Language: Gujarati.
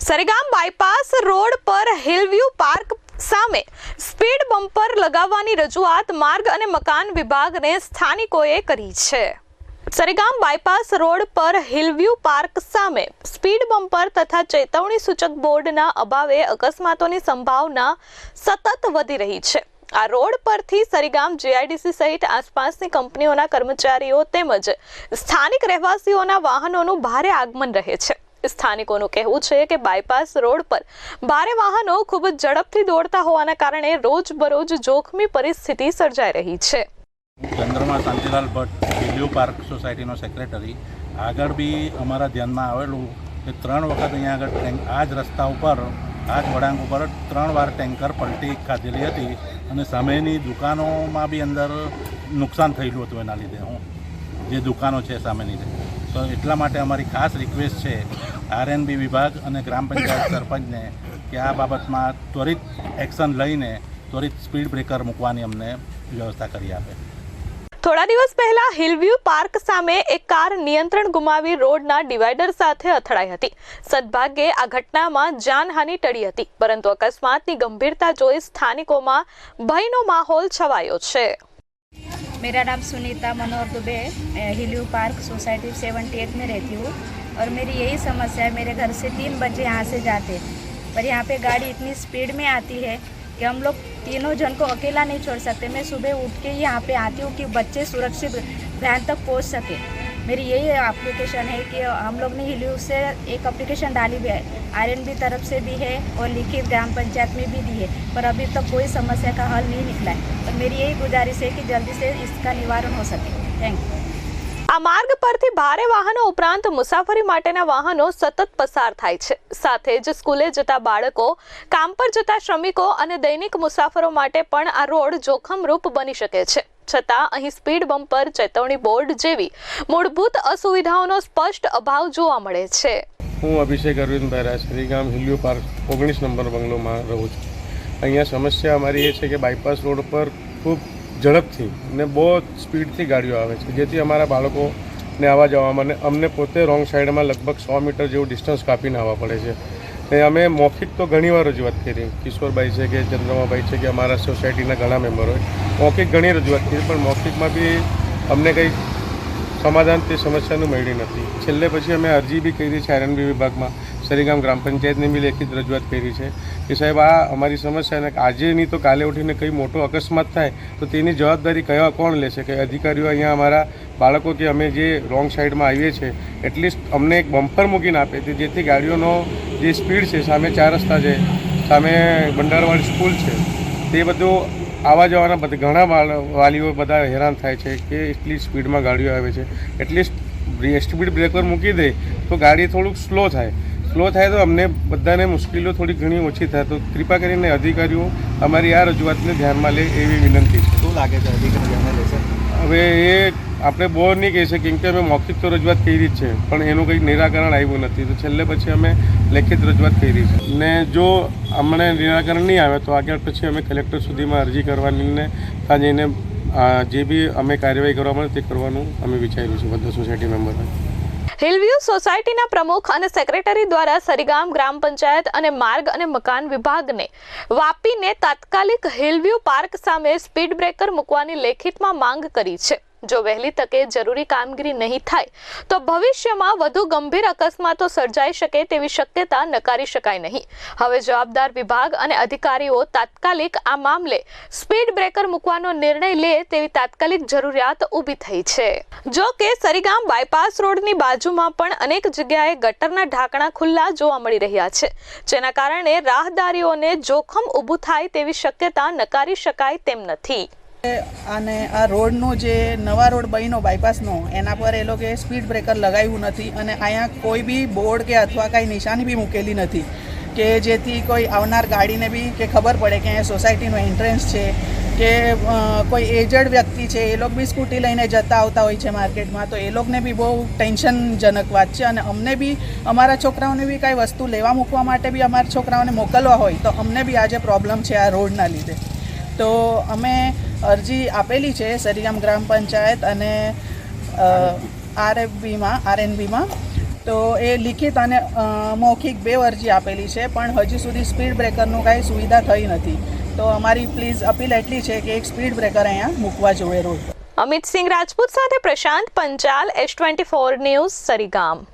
સરેગામ બાયપાસ રોડ પર હિલવ્યુ પાર્ક સામે સ્પીડ બમ્પર લગાવવાની રજૂઆત માર્ગ અને મકાન વિભાગને સ્થાનિકોએ કરી છે। સરેગામ બાયપાસ રોડ પર હિલવ્યુ પાર્ક સામે સ્પીડ બમ્પર તથા ચેતવણી સૂચક બોર્ડના અભાવે અકસ્માતોની સંભાવના સતત વધી રહી છે। આ રોડ પરથી સરેગામ જીઆઈડીસી સહિત આસપાસની કંપનીઓના કર્મચારીઓ તેમજ સ્થાનિક રહેવાસીઓના વાહનોનું ભારે આગમન રહે છે। સ્થાનિકોનું કહેવું છે કે બાયપાસ રોડ પર ભારે વાહનો ખૂબ જ ઝડપથી દોડતા હોવાના કારણે રોજબરોજ જોખમી પરિસ્થિતિ સર્જાઈ રહી છે। ચંદ્રમા શાંતિલાલ ભટ્ટ હિલવ્યુ પાર્ક સોસાયટીનો સેક્રેટરી આગળ બી અમારા ધ્યાનમાં આવેલું કે 3 વખત અહીંયા આગળ આ જ રસ્તા ઉપર આ જ વળાંક ઉપર 3 વાર ટેન્કર પલટી ખાધેલી હતી અને સામેની દુકાનોમાં બી અંદર નુકસાન થયેલું હતું। એના લીધે જે દુકાનો છે સામેની તો એટલા માટે અમારી ખાસ રિક્વેસ્ટ છે આરએનબી વિભાગ અને ગ્રામ પંચાયત સરપંચને કે આ બાબતમાં ત્વરિત એક્શન લઈને ત્વરિત સ્પીડ બ્રેકર મૂકવાની અમને વ્યવસ્થા કરી આપે। થોડા દિવસ પહેલા હિલવ્યુ પાર્ક સામે એક કાર નિયંત્રણ ગુમાવી રોડના ડિવાઈડર સાથે અથડાઈ હતી। સદભાગ્યે આ ઘટનામાં જાનહાનિ ટળી હતી, પરંતુ અકસ્માતની ગંભીરતા જોઈ સ્થાનિકોમાં ભયનો માહોલ છવાયો છે। मेरा नाम सुनीता मनोहर दुबे है। हिलव्यू पार्क सोसाइटी 78 में रहती हूँ और मेरी यही समस्या है। मेरे घर से 3 बजे यहाँ से जाते पर यहाँ पे गाड़ी इतनी स्पीड में आती है कि हम लोग तीनों जन को अकेला नहीं छोड़ सकते। मैं सुबह उठ के यहाँ पे आती हूँ कि बच्चे सुरक्षित वैन तक पहुँच सके। मेरी यही एप्लीकेशन है कि हम लोग ने हिलव्यू से एक एप्लीकेशन डाली भी है, आरएनबी तरफ से भी है और लिखित ग्राम पंचायत में भी दी है, पर अभी तक कोई समस्या का हल नहीं निकला है। और मेरी यही गुजारिश है कि जल्दी से इसका निवारण हो सके। Thank you. આ માર્ગ પરથી ભારે વાહનો ઉપરાંત મુસાફરી માટેના વાહનો સતત પસાર થાય છે। સાથે જ સ્કૂલે જતા બાળકો, કામ પર જતા શ્રમિકો અને દૈનિક મુસાફરો માટે પણ આ રોડ જોખમરૂપ બની શકે છે। છતાં અહીં સ્પીડ બમ્પર, ચેતવણી બોર્ડ જેવી મૂળભૂત અસુવિધાઓનો સ્પષ્ટ અભાવ જોવા મળે છે। હું અભિષેક અરવિંદ બહેરા સરેગામ હિલવ્યુ પાર્ક 19 નંબર બંગલોમાં રહું છું। અહીંયા સમસ્યા અમારી એ છે કે બાયપાસ રોડ પર ખૂબ ઝડપથી ને બહુ સ્પીડથી ગાડીઓ આવે છે, જેથી અમારા બાળકોને આવવા જવામાં અને અમને પોતે રોંગ સાઈડમાં લગભગ 100 મીટર જેવું ડિસ્ટન્સ કાપીને આવવા પડે છે। ને અમે મૌખિક તો ઘણીવાર રજૂઆત કરી, કિશોરભાઈ છે કે ચંદ્રમાભાઈ છે કે અમારા સોસાયટીના ઘણા મેમ્બરોએ મૌખિક ઘણી રજૂઆત કરી, પણ મૌખિકમાં બી અમને કંઈ સમાધાન તે સમસ્યાનું મળી નથી। છેલ્લે પછી અમે અરજી બી કરી છે આરએનબી વિભાગમાં, સરેગામ ગ્રામ પંચાયતને બી લેખિત રજૂઆત કરી છે કે સાહેબ આ અમારી સમસ્યાને આજે નહીં તો કાલે ઉઠીને કંઈ મોટો અકસ્માત થાય તો તેની જવાબદારી કયા કોણ લેશે? કે અધિકારીઓ અહીંયા અમારા બાળકો કે અમે જે રોંગ સાઈડમાં આવીએ છીએ એટલીસ્ટ અમને એક બમ્પર મૂકીને આપે તે જેથી ગાડીઓનો જે સ્પીડ છે, સામે 4 રસ્તા છે, સામે બંડારવાળી સ્કૂલ છે, તે બધું આવવા જવાના બધા ઘણા વાલીઓ બધા હેરાન થાય છે કે એટલી સ્પીડમાં ગાડીઓ આવે છે। એટલીસ્ટ સ્પીડ બ્રેકર મૂકી દે તો ગાડી થોડુંક સ્લો થાય તો અમને બધાને મુશ્કેલીઓ થોડી ઘણી ઓછી થાય। તો કૃપા કરીને અધિકારીઓ અમારી આ રજૂઆતને ધ્યાનમાં લે એવી વિનંતી છે। શું લાગે છે અધિકારી ધ્યાને લેશે? હવે એ આપણે બહુ નહીં કહી શકીએ કેમ કે અમે મૌખિક તો રજૂઆત કરી જ છે, પણ એનું કંઈક નિરાકરણ આવ્યું નથી, તો છેલ્લે પછી અમે લેખિત રજૂઆત કરી છે ને જો અમને નિરાકરણ નહીં આવે તો આગળ પછી અમે કલેક્ટર સુધીમાં અરજી કરવાની ને ત્યાં જઈને જે બી અમે કાર્યવાહી કરવા મળે તે કરવાનું અમે વિચાર્યું છે બધા સોસાયટી મેમ્બરોએ। હિલવ્યુ સોસાયટીના પ્રમુખ અને સેક્રેટરી દ્વારા સરેગામ ગ્રામ પંચાયત અને માર્ગ અને મકાન વિભાગને વાપીને તાત્કાલિક હિલવ્યુ પાર્ક સામે સ્પીડ બ્રેકર મૂકવાની લેખિતમાં માંગ કરી છે। જો વહેલી તકે જરૂરી કામગીરી નહીં થાય તો ભવિષ્યમાં વધુ ગંભીર અકસ્માતો સર્જાઈ શકે તેવી શક્યતા નકારી શકાય નહીં। હવે જવાબદાર વિભાગ અને અધિકારીઓ તાત્કાલિક આ મામલે સ્પીડ બ્રેકર મૂકવાનો નિર્ણય લે તેવી તાત્કાલિક જરૂરિયાત ઊભી થઈ છે। જો કે સરેગામ બાયપાસ રોડની બાજુમાં પણ અનેક જગ્યાએ ગટરના ઢાંકણા ખુલ્લા જોવા મળી રહ્યા છે, જેના કારણે રાહદારીઓને જોખમ ઊભું થાય તેવી શક્યતા નકારી શકાય તેમ નથી। અને આ રોડનો જે નવા રોડ બન્યો બાયપાસનો એના પર એ લોકોએ સ્પીડ બ્રેકર લગાવ્યું નથી અને અહીંયા કોઈ બી બોર્ડ કે અથવા કાંઈ નિશાની બી મૂકેલી નથી કે જેથી કોઈ આવનાર ગાડીને બી કે ખબર પડે કે અહીંયા સોસાયટીનો એન્ટ્રન્સ છે કે કોઈ એજડ વ્યક્તિ છે એ લોકો બી સ્કૂટી લઈને જતા આવતા હોય છે માર્કેટમાં, તો એ લોકોને બી બહુ ટેન્શનજનક વાત છે। અને અમને બી અમારા છોકરાઓને બી કાંઈ વસ્તુ લેવા મૂકવા માટે બી અમારા છોકરાઓને મોકલવા હોય તો અમને બી આજે પ્રોબ્લેમ છે આ રોડના લીધે। તો અમે અરજી આપેલી છે સરેગામ ગ્રામ પંચાયત અને આરએનબીમાં। તો એ લિખિત અને મૌખિક 2 અરજી આપેલી છે, પણ હજી સુધી સ્પીડ બ્રેકરનું કાંઈ સુવિધા થઈ નથી. તો અમારી પ્લીઝ અપીલ એટલી છે કે એક સ્પીડ બ્રેકર અહીંયા મૂકવા જોઈએ રોડ પર. અમિત સિંહ રાજપૂત સાથે પ્રશાંત પંચાલ, S24 ન્યૂઝ, સરીગામ.